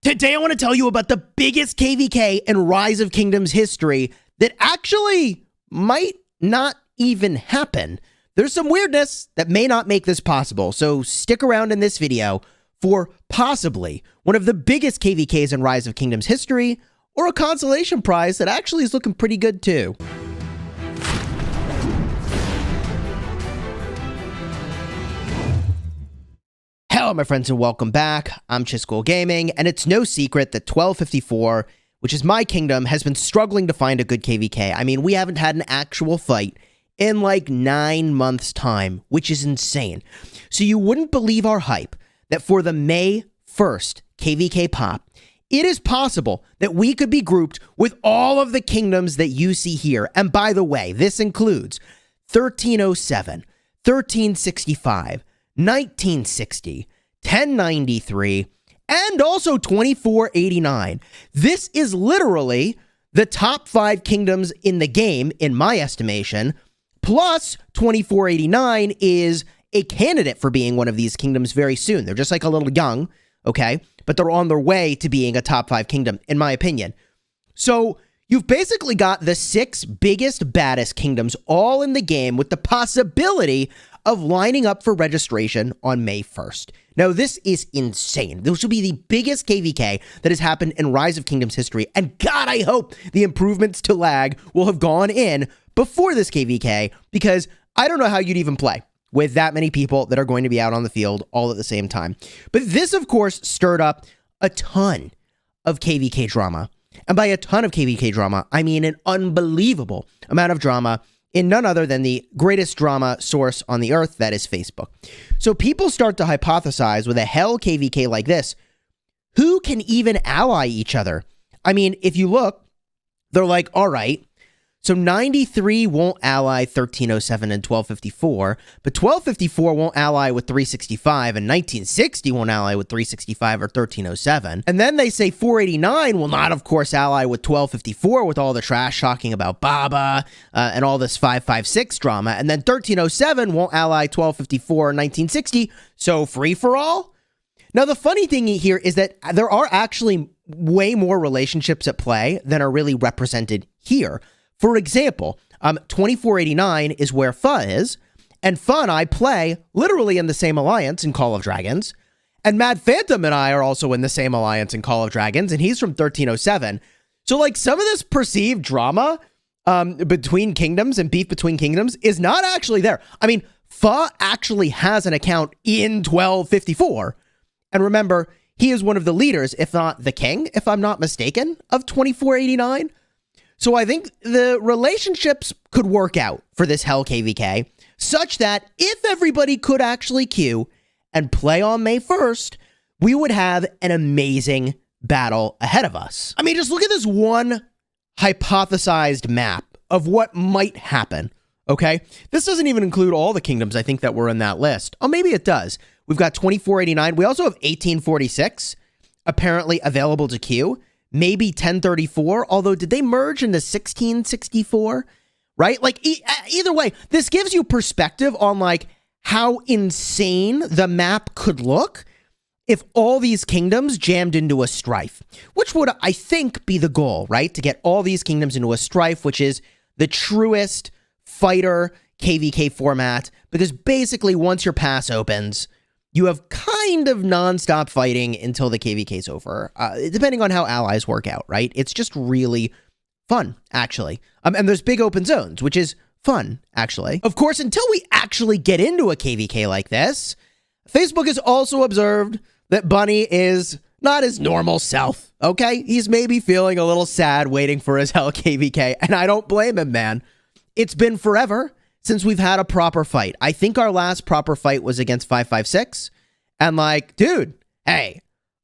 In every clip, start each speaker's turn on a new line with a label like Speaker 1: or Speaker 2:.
Speaker 1: Today I want to tell you about the biggest KvK in Rise of Kingdoms history that actually might not even happen. There's some weirdness that may not make this possible, so stick around in this video for possibly one of the biggest KvKs in Rise of Kingdoms history, or a consolation prize that actually is looking pretty good too. Hello my friends and welcome back. I'm Chisgule Gaming, and it's no secret that 1254, which is my kingdom, has been struggling to find a good KvK. I mean, we haven't had an actual fight in like 9 months' time, which is insane. So you wouldn't believe our hype that for the May 1st KvK pop, it is possible that we could be grouped with all of the kingdoms that you see here. And by the way, this includes 1307, 1365, 1960, 1093, and also 2489. This is literally the top 5 kingdoms in the game, in my estimation, plus 2489 is a candidate for being one of these kingdoms very soon. They're just like a little young, okay? But they're on their way to being a top 5 kingdom, in my opinion. So you've basically got the 6 biggest, baddest kingdoms all in the game with the possibility of lining up for registration on May 1st. Now, this is insane. This will be the biggest KvK that has happened in Rise of Kingdoms history, and God, I hope the improvements to lag will have gone in before this KvK, because I don't know how you'd even play with that many people that are going to be out on the field all at the same time. But this, of course, stirred up a ton of KvK drama. And by a ton of KvK drama, I mean an unbelievable amount of drama in none other than the greatest drama source on the earth, that is Facebook. So people start to hypothesize with a hell KvK like this, who can even ally each other? I mean, if you look, they're like, all right, so 93 won't ally 1307 and 1254, but 1254 won't ally with 365, and 1960 won't ally with 365 or 1307. And then they say 489 will not, of course, ally with 1254 with all the trash talking about Baba and all this 556 drama. And then 1307 won't ally 1254 or 1960, so free for all? Now, the funny thing here is that there are actually way more relationships at play than are really represented here. For example, 2489 is where Pha is, and Pha and I play literally in the same alliance in Call of Dragons, and Mad Phantom and I are also in the same alliance in Call of Dragons, and he's from 1307. So, like, some of this perceived drama between kingdoms and beef between kingdoms is not actually there. I mean, Pha actually has an account in 1254, and remember, he is one of the leaders, if not the king, if I'm not mistaken, of 2489. So I think the relationships could work out for this hell KvK, such that if everybody could actually queue and play on May 1st, we would have an amazing battle ahead of us. I mean, just look at this one hypothesized map of what might happen, okay? This doesn't even include all the kingdoms, I think, that were in that list. Oh, maybe it does. We've got 2489. We also have 1846 apparently available to queue. Maybe 1034, although did they merge into 1664, right? Like, either way, this gives you perspective on, like, how insane the map could look if all these kingdoms jammed into a strife, which would, I think, be the goal, right? To get all these kingdoms into a strife, which is the truest fighter KvK format, because basically once your pass opens, you have kind of nonstop fighting until the KvK's over, depending on how allies work out, right? It's just really fun, actually. And there's big open zones, which is fun, actually. Of course, until we actually get into a KvK like this, Facebook has also observed that Bunny is not his normal self, okay? He's maybe feeling a little sad waiting for his hell KvK, and I don't blame him, man. It's been forever since we've had a proper fight. I think our last proper fight was against 556. And like, dude, hey,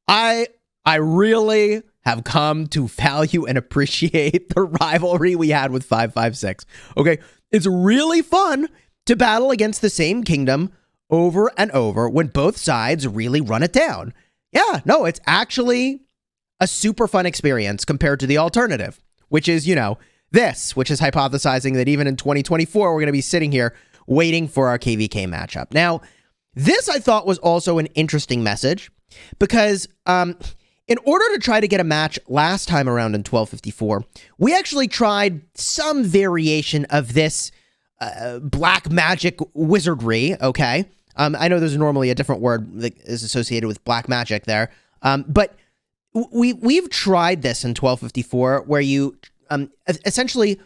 Speaker 1: I really have come to value and appreciate the rivalry we had with 556. Okay, it's really fun to battle against the same kingdom over and over when both sides really run it down. Yeah, no, it's actually a super fun experience compared to the alternative, which is, you know, this, which is hypothesizing that even in 2024, we're going to be sitting here waiting for our KvK matchup. Now, this I thought was also an interesting message because In order to try to get a match last time around in 1254, we actually tried some variation of this black magic wizardry, okay? I know there's normally a different word that is associated with black magic there, but we've tried this in 1254 where you essentially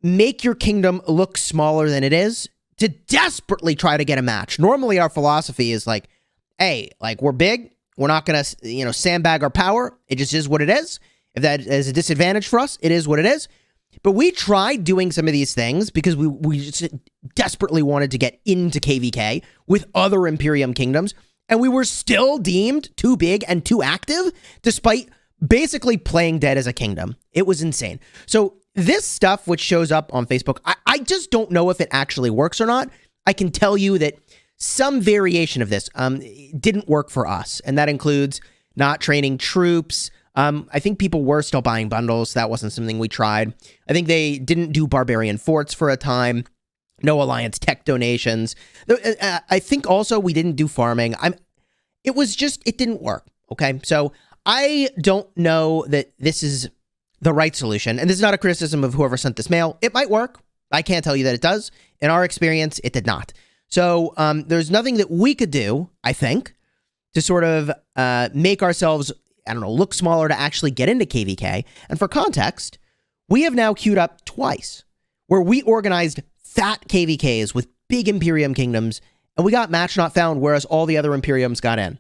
Speaker 1: make your kingdom look smaller than it is to desperately try to get a match. Normally our philosophy is like, hey, like we're big, we're not going to, sandbag our power. It just is what it is. If that is a disadvantage for us, it is what it is. But we tried doing some of these things because we just desperately wanted to get into KvK with other Imperium kingdoms, and we were still deemed too big and too active despite basically playing dead as a kingdom. It was insane. So this stuff which shows up on Facebook, I just don't know if it actually works or not. I can tell you that some variation of this didn't work for us, and that includes not training troops. I think people were still buying bundles. That wasn't something we tried. I think they didn't do barbarian forts for a time. No alliance tech donations. I think also we didn't do farming. It didn't work. Okay. So I don't know that this is the right solution. And this is not a criticism of whoever sent this mail. It might work. I can't tell you that it does. In our experience, it did not. So there's nothing that we could do, I think, to sort of make ourselves, look smaller to actually get into KvK. And for context, we have now queued up twice where we organized fat KvKs with big Imperium kingdoms, and we got match not found, whereas all the other Imperiums got in.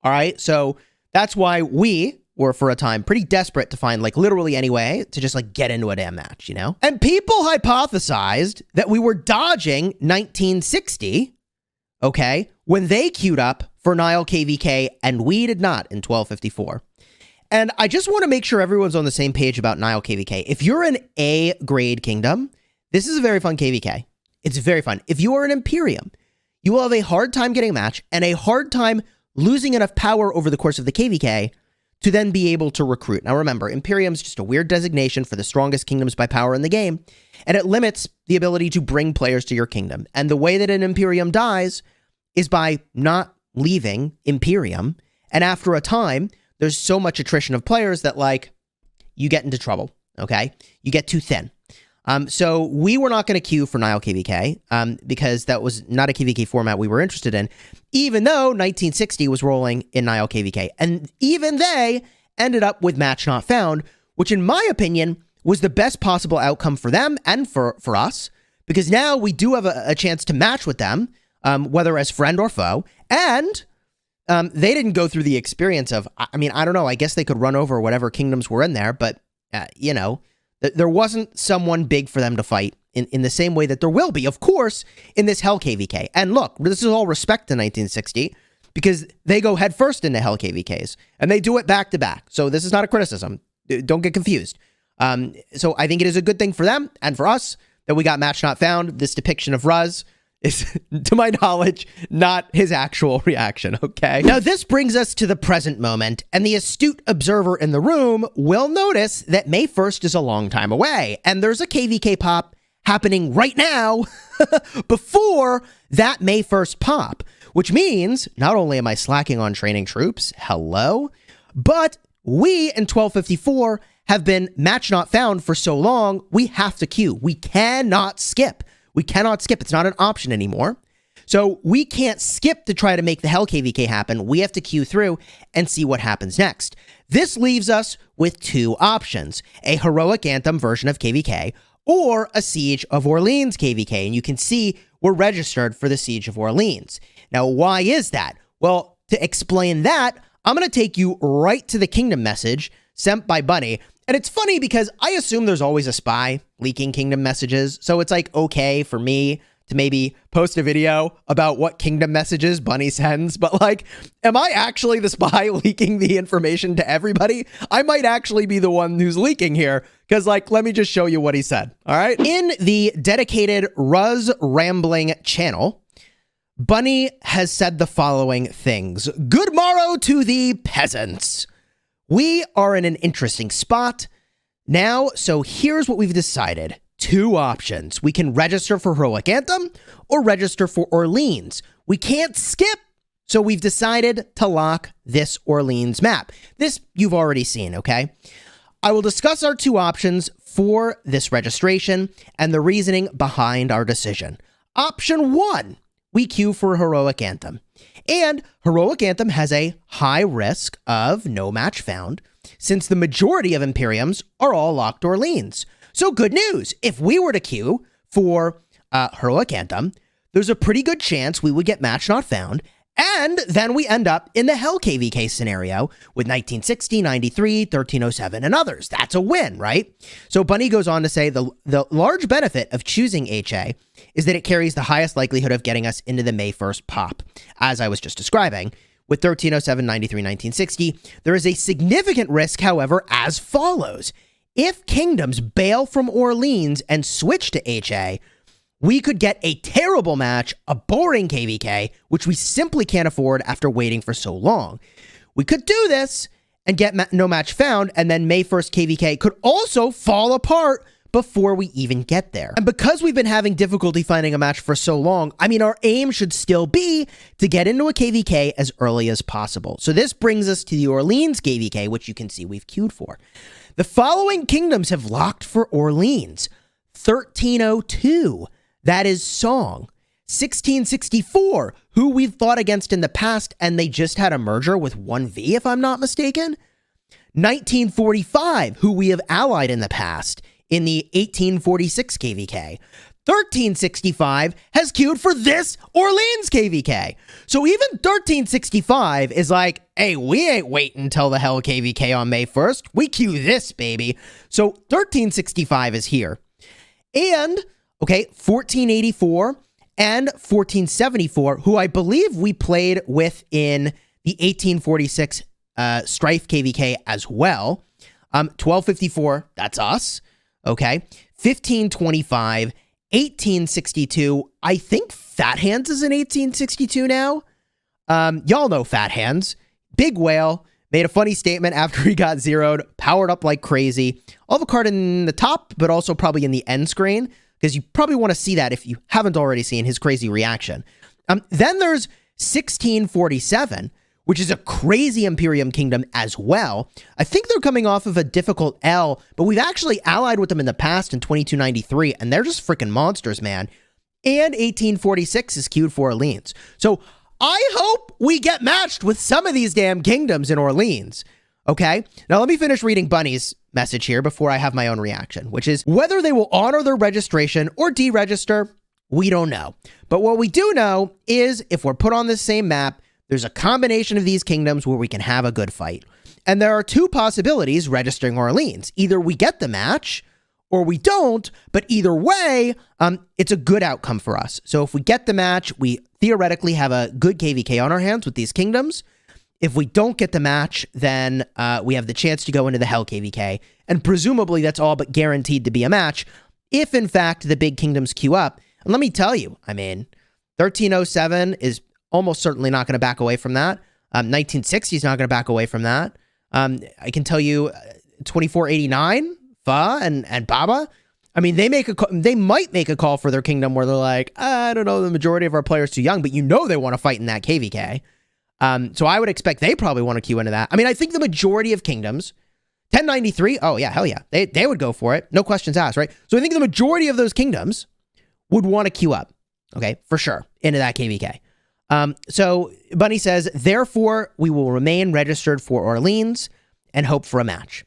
Speaker 1: All right, so that's why we were, for a time, pretty desperate to find, literally any way to just, get into a damn match, And people hypothesized that we were dodging 1960, okay, when they queued up for Nile KvK, and we did not in 1254. And I just want to make sure everyone's on the same page about Nile KvK. If you're an A-grade kingdom, this is a very fun KvK. It's very fun. If you are an Imperium, you will have a hard time getting a match and a hard time losing enough power over the course of the KvK to then be able to recruit. Now remember, Imperium's just a weird designation for the strongest kingdoms by power in the game, and it limits the ability to bring players to your kingdom. And the way that an Imperium dies is by not leaving Imperium, and after a time, there's so much attrition of players that, you get into trouble, okay? You get too thin. So we were not going to queue for Nile KvK because that was not a KvK format we were interested in, even though 1960 was rolling in Nile KvK. And even they ended up with match not found, which in my opinion was the best possible outcome for them and for us, because now we do have a chance to match with them, whether as friend or foe. And they didn't go through the experience of, I don't know, I guess they could run over whatever kingdoms were in there, but, there wasn't someone big for them to fight in the same way that there will be, of course, in this Hell KvK. And look, this is all respect to 1960 because they go headfirst into Hell KvKs and they do it back to back. So this is not a criticism. Don't get confused. So I think it is a good thing for them and for us that we got match not found. This depiction of Ruz is, to my knowledge, not his actual reaction, okay? Now, this brings us to the present moment, and the astute observer in the room will notice that May 1st is a long time away, and there's a KvK pop happening right now before that May 1st pop, which means not only am I slacking on training troops, hello, but we in 1254 have been match not found for so long, we have to queue. We cannot skip. We cannot skip. It's not an option anymore. So we can't skip to try to make the Hell KvK happen. We have to queue through and see what happens next. This leaves us with two options, a Heroic Anthem version of KvK or a Siege of Orleans KvK. And you can see we're registered for the Siege of Orleans. Now, why is that? Well, to explain that, I'm going to take you right to the kingdom message sent by Bunny. And it's funny because I assume there's always a spy leaking kingdom messages. So it's okay for me to maybe post a video about what kingdom messages Bunny sends. But am I actually the spy leaking the information to everybody? I might actually be the one who's leaking here because let me just show you what he said. All right. In the dedicated Ruz Rambling channel, Bunny has said the following things. Good morrow to the peasants. We are in an interesting spot now, so here's what we've decided. Two options. We can register for Heroic Anthem or register for Orleans. We can't skip So we've decided to lock this Orleans map. This you've already seen, okay? I will discuss our two options for this registration and the reasoning behind our decision. Option 1, we queue for Heroic Anthem. And Heroic Anthem has a high risk of no match found, since the majority of Imperiums are all locked Orleans. So good news, if we were to queue for Heroic Anthem, there's a pretty good chance we would get match not found, and then we end up in the Hell KvK scenario with 1960, 93, 1307, and others. That's a win, right? So Bunny goes on to say the large benefit of choosing HA is that it carries the highest likelihood of getting us into the May 1st pop, as I was just describing. With 1307, 93, 1960, there is a significant risk, however, as follows. If Kingdoms bail from Orleans and switch to HA, we could get a terrible match, a boring KvK, which we simply can't afford after waiting for so long. We could do this and get no match found, and then May 1st KvK could also fall apart before we even get there. And because we've been having difficulty finding a match for so long, I mean, our aim should still be to get into a KvK as early as possible. So this brings us to the Orleans KvK, which you can see we've queued for. The following kingdoms have locked for Orleans. 1302. That is Song. 1664, who we've fought against in the past, and they just had a merger with 1V, if I'm not mistaken. 1945, who we have allied in the past in the 1846 KvK. 1365 has queued for this Orleans KvK. So even 1365 is like, hey, we ain't waiting until the Hell KvK on May 1st. We queue this, baby. So 1365 is here. And okay, 1484 and 1474, who I believe we played with in the 1846 Strife KvK as well. 1254, that's us. Okay, 1525, 1862. I think Fat Hands is in 1862 now. Y'all know Fat Hands. Big Whale made a funny statement after he got zeroed, powered up like crazy. I'll have a card in the top, but also probably in the end screen, because you probably want to see that if you haven't already seen his crazy reaction. Then there's 1647, which is a crazy Imperium kingdom as well. I think they're coming off of a difficult L, but we've actually allied with them in the past in 2293, and they're just freaking monsters, man. And 1846 is queued for Orleans. So I hope we get matched with some of these damn kingdoms in Orleans. Okay, now let me finish reading Bunny's message here before I have my own reaction, which is whether they will honor their registration or deregister, we don't know. But what we do know is if we're put on this same map, there's a combination of these kingdoms where we can have a good fight. And there are two possibilities registering Orleans. Either we get the match or we don't, but either way, it's a good outcome for us. So if we get the match, we theoretically have a good KvK on our hands with these kingdoms. If we don't get the match, then we have the chance to go into the Hell KvK, and presumably that's all but guaranteed to be a match if, in fact, the big kingdoms queue up. And let me tell you, I mean, 1307 is almost certainly not going to back away from that. 1960 is not going to back away from that. I can tell you 2489, Fa and Baba, I mean, they might make a call for their kingdom where they're like, I don't know, the majority of our players too young, but you know they want to fight in that KvK. So I would expect they probably want to queue into that. I mean, I think the majority of kingdoms, 1093, oh yeah, hell yeah, they would go for it. No questions asked, right? So I think the majority of those kingdoms would want to queue up, okay, for sure, into that KvK. So Bunny says, therefore, we will remain registered for Orleans and hope for a match.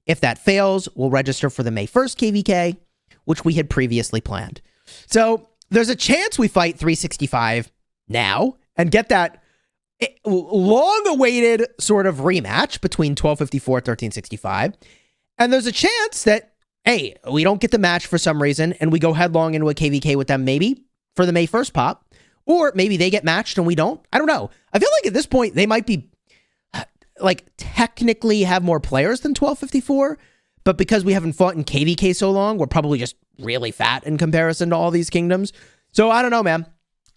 Speaker 1: If that fails, we'll register for the May 1st KvK, which we had previously planned. So there's a chance we fight 365 now and get that long-awaited sort of rematch between 1254 and 1365. And there's a chance that, hey, we don't get the match for some reason and we go headlong into a KvK with them maybe for the May 1st pop. Or maybe they get matched and we don't. I don't know. I feel like at this point they might be like technically have more players than 1254, but because we haven't fought in KvK so long, we're probably just really fat in comparison to all these kingdoms. So I don't know, man.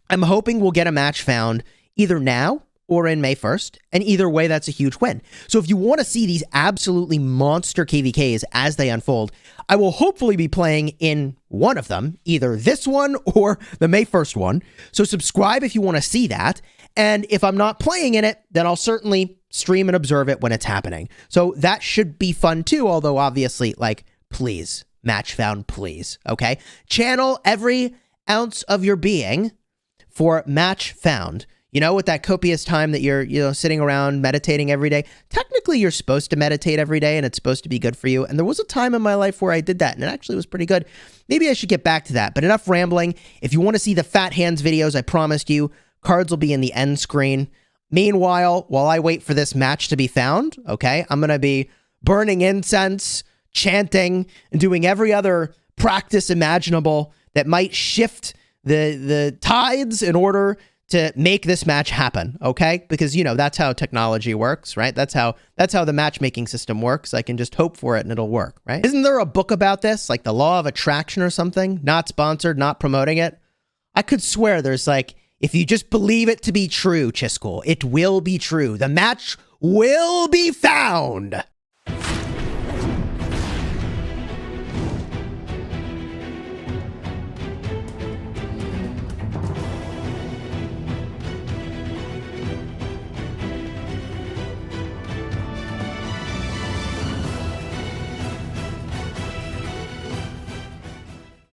Speaker 1: I'm hoping we'll get a match found either now or in May 1st, and either way, that's a huge win. So if you want to see these absolutely monster KvKs as they unfold, I will hopefully be playing in one of them, either this one or the May 1st one. So subscribe if you want to see that. And if I'm not playing in it, then I'll certainly stream and observe it when it's happening. So that should be fun too, although obviously, like, please, match found, please, okay? Channel every ounce of your being for match found. You know, with that copious time that you're, sitting around meditating every day. Technically, you're supposed to meditate every day and it's supposed to be good for you. And there was a time in my life where I did that and it actually was pretty good. Maybe I should get back to that, but enough rambling. If you want to see the Fat Hands videos, I promised you, cards will be in the end screen. Meanwhile, while I wait for this match to be found, okay, I'm going to be burning incense, chanting, and doing every other practice imaginable that might shift the tides in order to make this match happen, okay? Because, that's how technology works, right? That's how the matchmaking system works. I can just hope for it and it'll work, right? Isn't there a book about this, like the law of attraction or something? Not sponsored, not promoting it. I could swear there's like, if you just believe it to be true, Chisgule, it will be true. The match will be found.